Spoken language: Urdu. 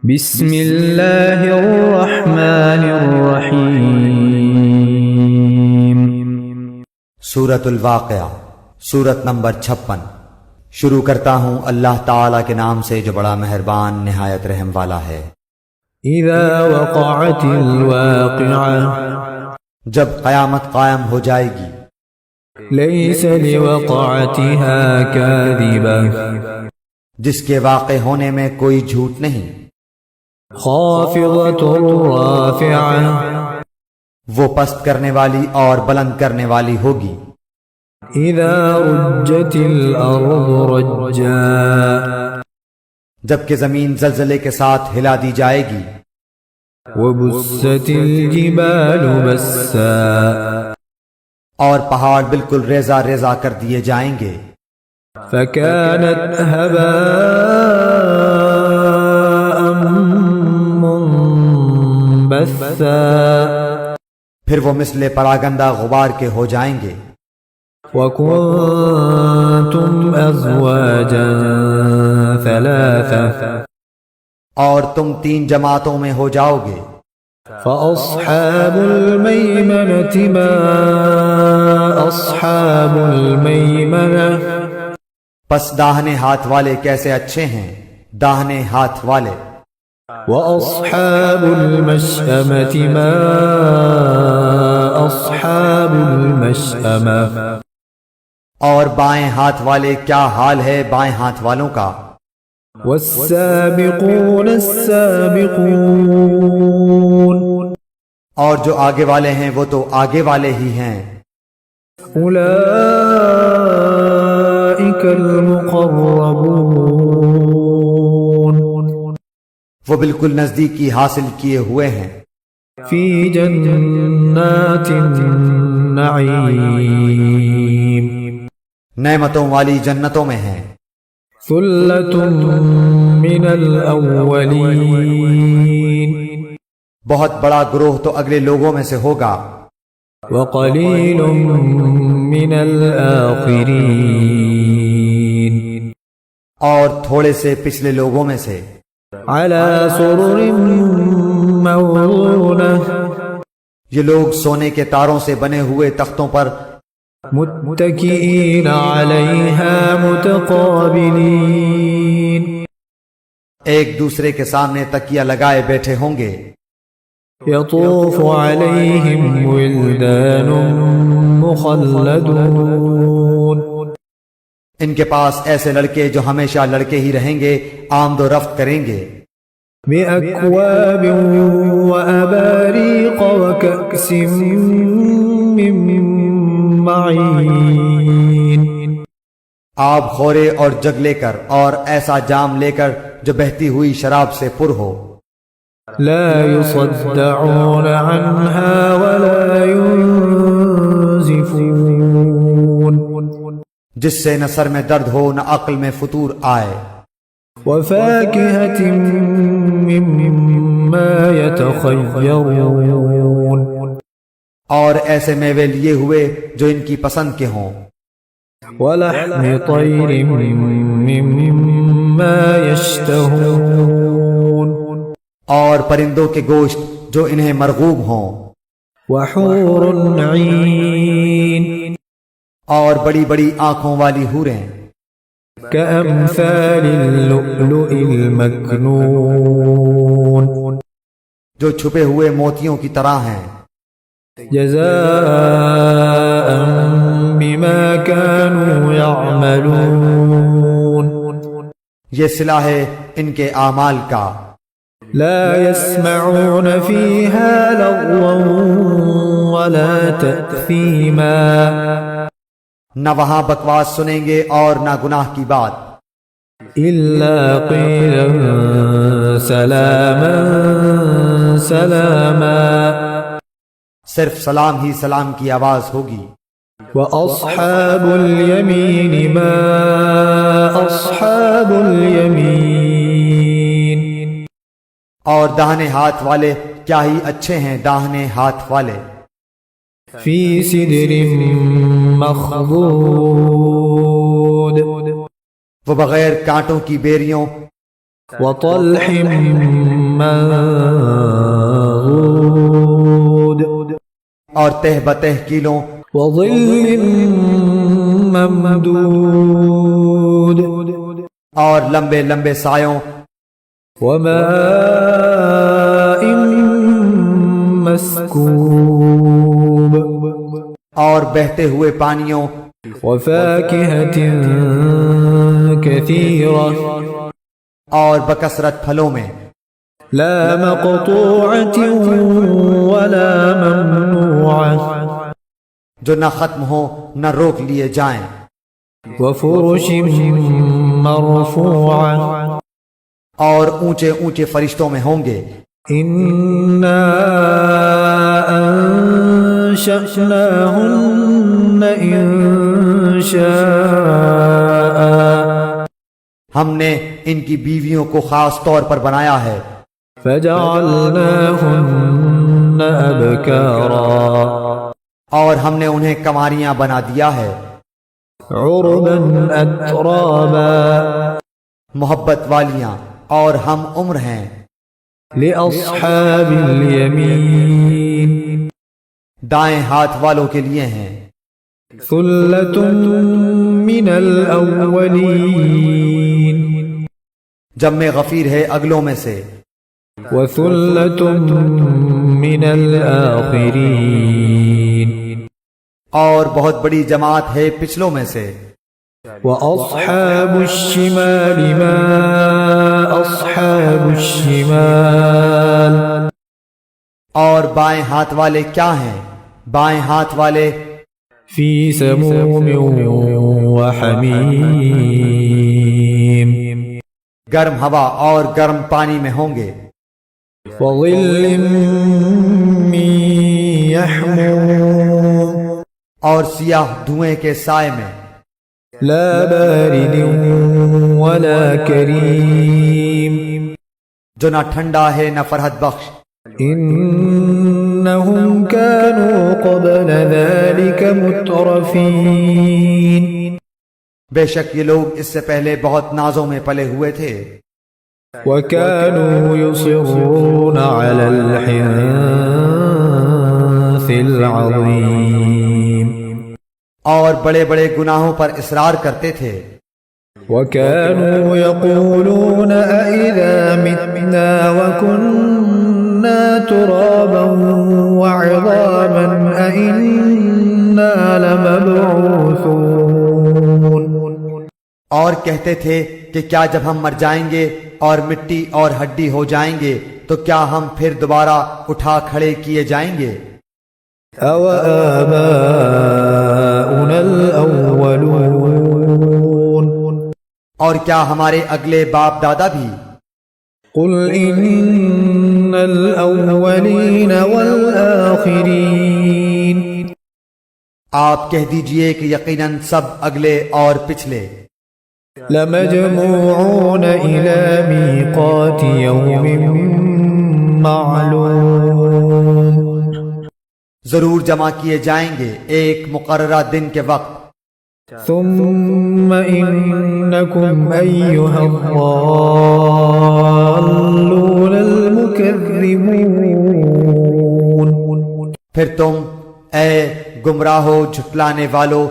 بسم اللہ الرحمن الرحیم۔ سورۃ الواقعہ، سورت نمبر 56۔ شروع کرتا ہوں اللہ تعالیٰ کے نام سے جو بڑا مہربان نہایت رحم والا ہے۔ اذا وقعت الواقعہ، جب قیامت قائم ہو جائے گی۔ لیس لوقعتها کاذبہ، جس کے واقع ہونے میں کوئی جھوٹ نہیں۔ خافضۃ رافعہ، وہ پست کرنے والی اور بلند کرنے والی ہوگی۔ اذا رجت الارض رجا، جبکہ زمین زلزلے کے ساتھ ہلا دی جائے گی۔ وبست الجبال بسا، اور پہاڑ بالکل ریزہ ریزہ کر دیے جائیں گے۔ فكانت هباء منبثا، پھر وہ مثل پراگندہ غبار کے ہو جائیں گے۔ وكنتم أزواجا ثلاثة، اور تم 3 جماعتوں میں ہو جاؤ گے۔ فأصحاب الميمنة ما أصحاب الميمنة، پس داہنے ہاتھ والے کیسے اچھے ہیں داہنے ہاتھ والے۔ وأصحاب المشأمة ما أصحاب المشأمة، اور بائیں ہاتھ والے کیا حال ہے بائیں ہاتھ والوں کا۔ والسابقون السابقون، اور جو آگے والے ہیں وہ تو آگے والے ہی ہیں۔ أولئك المقربون، وہ بالکل نزدیکی حاصل کیے ہوئے ہیں۔ في جنات النعيم، نعمتوں والی جنتوں میں ہیں۔ ثلة من الأولين، بہت بڑا گروہ تو اگلے لوگوں میں سے ہوگا۔ وقليل من الآخرين، اور تھوڑے سے پچھلے لوگوں میں سے۔ على سرر موضونة، یہ لوگ سونے کے تاروں سے بنے ہوئے تختوں پر متكئين عليها متقابلين، ایک دوسرے کے سامنے تکیہ لگائے بیٹھے ہوں گے۔ يطوف عليهم ولدان مخلدون، ان کے پاس ایسے لڑکے جو ہمیشہ لڑکے ہی رہیں گے آمد و رفت کریں گے۔ بأكواب وأباريق وكأس من معين، آب خورے اور جگ لے کر اور ایسا جام لے کر جو بہتی ہوئی شراب سے پر ہو۔ لا يصدعون عنها ولا ينزفون، جس سے نہ سر میں درد ہو نہ عقل میں فطور آئے۔ وفاكهة مما يتخيرون، اور ایسے میوے لیے ہوئے جو ان کی پسند کے ہوں۔ ولحم طير مما يشتهون، اور پرندوں کے گوشت جو انہیں مرغوب ہوں۔ وحور عين، اور بڑی بڑی آنکھوں والی حوریں، كأمثال اللؤلؤ المكنون، جو چھپے ہوئے موتیوں کی طرح ہیں۔ جزاء بما كانوا يعملون، یہ صلہ ہے ان کے اعمال کا۔ لا يسمعون فيها لغوا ولا تأثيما، نہ وہاں بکواس سنیں گے اور نہ گناہ کی بات۔ إلا قيلا سلاما سلاما، صرف سلام ہی سلام کی آواز ہوگی۔ وأصحاب اليمين ما أصحاب اليمين، اور داہنے ہاتھ والے کیا ہی اچھے ہیں داہنے ہاتھ والے۔ في سدر مخضود، وہ بغیر کانٹوں کی بیریوں وطلح منضود اور تہ بتہ کیلوں وظل ممدود اور لمبے لمبے سایوں وماء مسكوب اور بہتے ہوئے پانیوں وفاكهة كثيرة اور بکثرت پھلوں میں لا مقطوعة ولا ممنوعة جو نہ ختم ہو نہ روک لیے جائیں وفرش مرفوعة اور اونچے اونچے فرشتوں میں ہوں گے إنا أنشأناهن إنشاء ہم نے ان کی بیویوں کو خاص طور پر بنایا ہے فجعلناهن أبكارا اور ہم نے انہیں کنواریاں بنا دیا ہے عربا أترابا محبت والیاں اور ہم عمر ہیں لأصحاب اليمين دائیں ہاتھ والوں کے لیے ہیں ثلة من الأولين جم غفیر ہے اگلوں میں سے وثلة من الآخرين اور بہت بڑی جماعت ہے پچھلوں میں سے وأصحاب الشمال ما أصحاب الشمال اور بائیں ہاتھ والے کیا ہیں بائیں ہاتھ والے في سموم وحميم گرم ہوا اور گرم پانی میں ہوں گے وظل من يحموم اور سیاہ دھوئیں کے سائے میں لا بارد ولا كريم جو نہ ٹھنڈا ہے نہ فرحت بخش إنهم كانوا قبل ذلك مترفين بے شک یہ لوگ اس سے پہلے بہت نازوں میں پلے ہوئے تھے وكانوا يصرون على الحنث العظيم اور بڑے بڑے گناہوں پر اصرار کرتے تھے وكانوا يقولون أئذا متنا وكنا ترابا وعظاما أئنا لمبعوثون اور کہتے تھے کہ کیا جب ہم مر جائیں گے اور مٹی اور ہڈی ہو جائیں گے تو کیا ہم پھر دوبارہ اٹھا کھڑے کیے جائیں گے أو آباؤنا الأولون اور کیا ہمارے اگلے باپ دادا بھی قل إن الأولين والآخرين آپ کہہ دیجئے کہ یقیناً سب اگلے اور پچھلے لمجموعون إلى ميقات يوم معلوم ضرور جمع کیے جائیں گے ایک مقررہ دن کے وقت ثم إنكم أيها الضالون المكذبون پھر تم اے گمراہو جھٹلانے والو